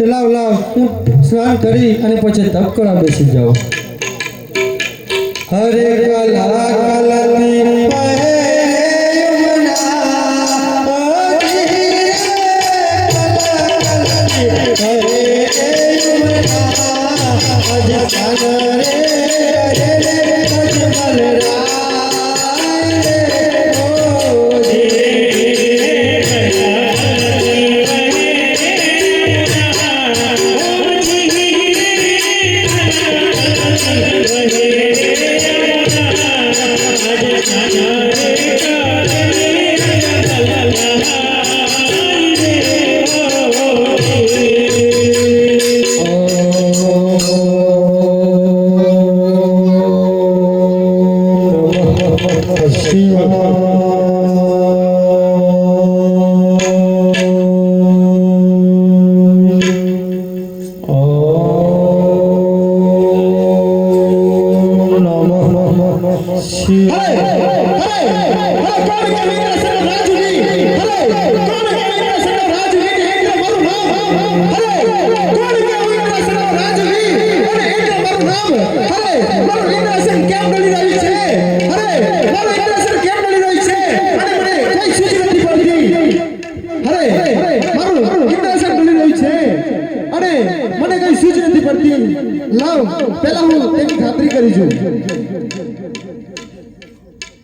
लाव लाव स्नान करी અને પછી ધબકડા બેસી જાઓ હરે કલા કલની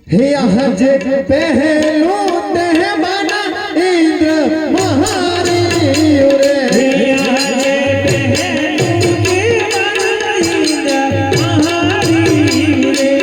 हे हज पहलू बना इंद्र महारी रे इंद्र महारी रे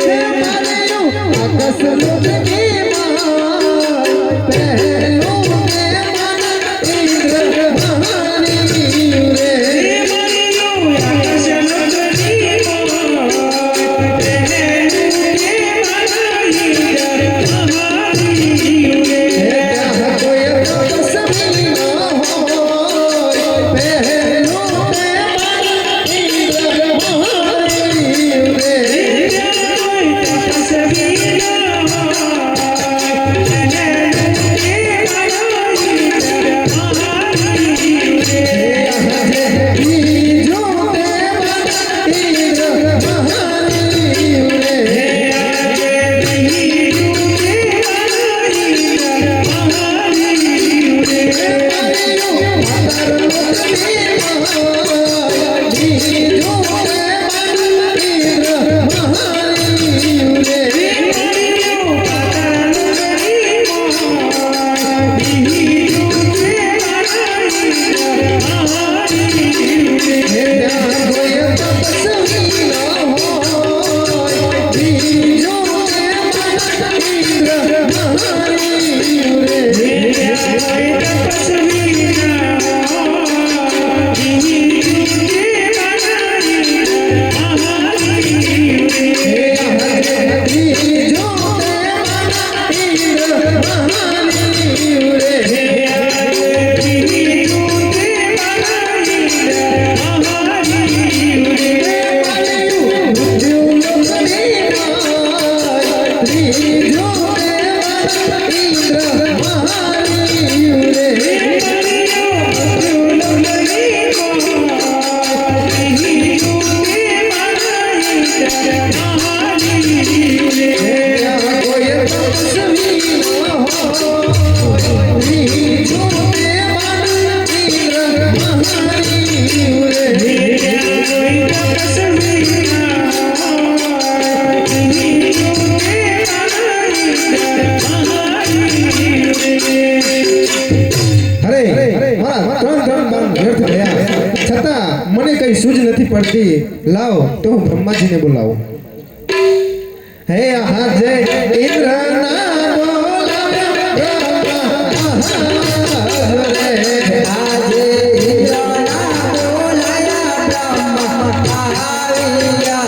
કઈ સૂઝ નથી પડતી. લાવ તો હું બ્રહ્માજીને બોલાવું. હે હા જય ઇન્દ્રના બોલાવે બ્રહ્મા આજે ઇન્દ્રના બોલાયા બ્રહ્મા આવ્યા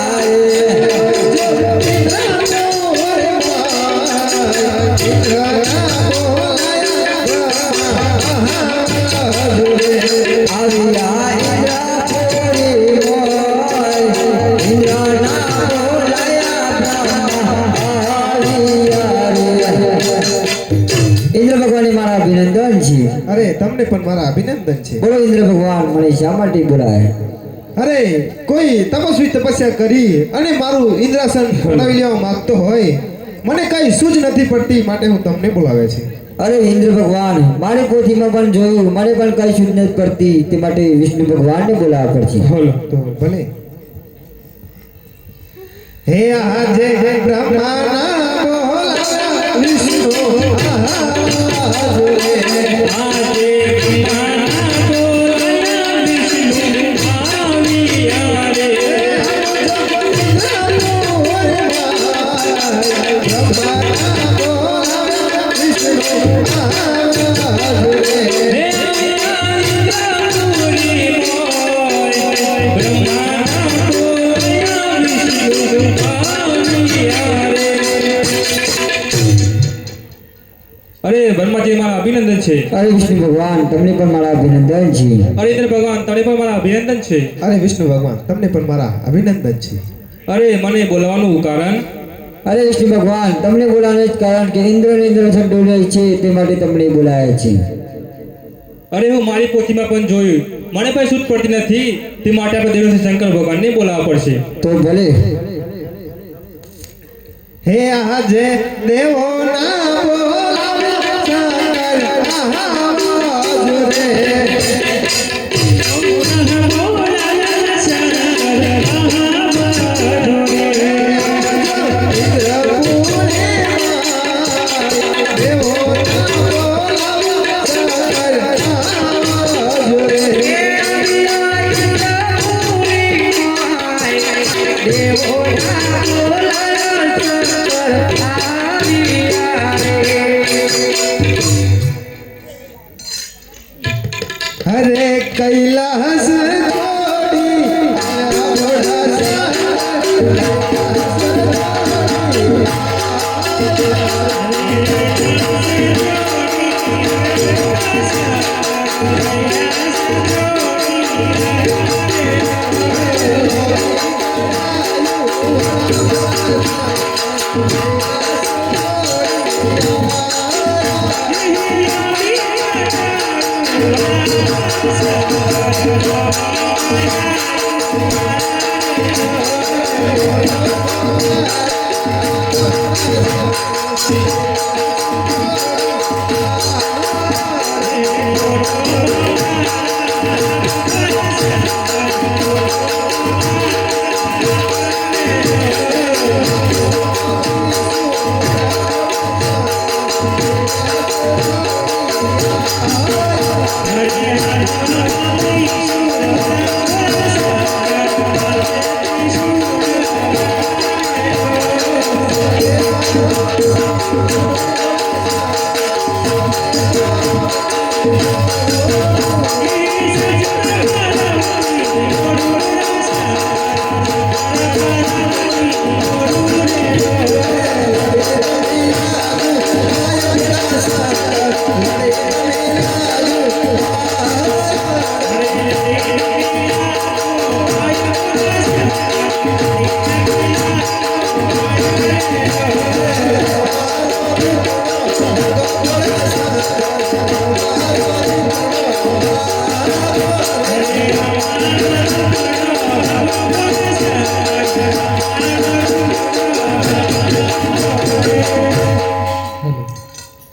ઇન્દ્ર ભગવાન મારા અભિનંદન છે. અરે તમને પણ મારા અભિનંદન છે. બોલો ઇન્દ્ર ભગવાન મને શા માટે બોલાય? અરે કોઈ તપસ્વી તપસ્યા કરી અને મારું ઇન્દ્રાસન બનાવી લેવા માંગતો હોય, મને કઈ સૂઝ નથી પડતી, માટે હું તમને બોલાવે છે. અરે ઇન્દ્ર ભગવાન, મારી પોથીમાં પણ જોયું, મને પણ કઈ સૂઝ નથી પડતી, તે માટે વિષ્ણુ ભગવાનને બોલાવવા પડશે. બોલો તો ભલે. હે આજે બ્રહ્માના બોલાવ્યા વિષ્ણુ અરે બ્રહ્માજી મારા અભિનંદન છે. અરે વિષ્ણુ ભગવાન, તમને પણ મારા અભિનંદન છે. અરે ઇન્દ્ર ભગવાન તને પણ મારા અભિનંદન છે. અરે વિષ્ણુ ભગવાન, તમને પણ મારા અભિનંદન છે. અરે મને બોલાવવાનું કારણ? અરે વિષ્ણુ ભગવાન, તમને બોલાવવાનું જ કારણ કે ઇન્દ્રને ઇન્દ્રસન ડોલાય છે, તે માટે તમને બોલાયા છે. અરે હું મારી પોથીમાં પણ જોયું, મને પણ સૂઝ પડતી નથી, તે માટે આપણે દેવ શંકર ભગવાનને બોલાવવા પડશે. તો ભલે. હે આજે દેવોના બોલાવ્યા શંકર મહારાજ રે. હરે કૈલાસ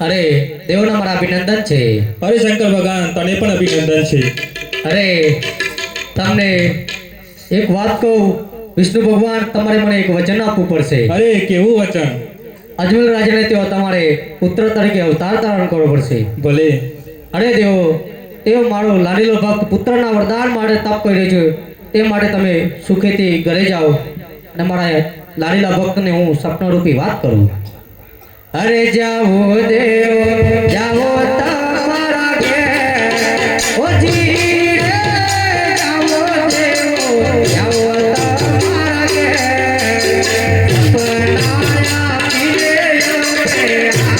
અરે દેવોના મારા અભિનંદન છે. અરે શંકર ભગવાન તને પણ અભિનંદન છે. અરે તમને એક વાત કહું, વિષ્ણુ ભગવાન, તમારે મને એક વચન આપવું પડશે. અરે કેવું વચન? અજમલ રાજાને તેઓ તમારે પુત્ર તરીકે અવતાર ધારણ કરવો પડશે. ભલે. અરે તેઓ મારો લાડીલો ભક્ત પુત્રના વરદાન માટે તપ કર્યો છે, તે માટે તમે સુખેથી ઘરે જાઓ અને મારા લાડીલા ભક્તને હું સપનારૂપી વાત કરું. અરે જાવો દેવો જાવો તમારા ઘેર, ઓ જી રે જાવો દેવો જાવો તમારા ઘેર, સપનાયા પીરે આવજો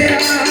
Oh,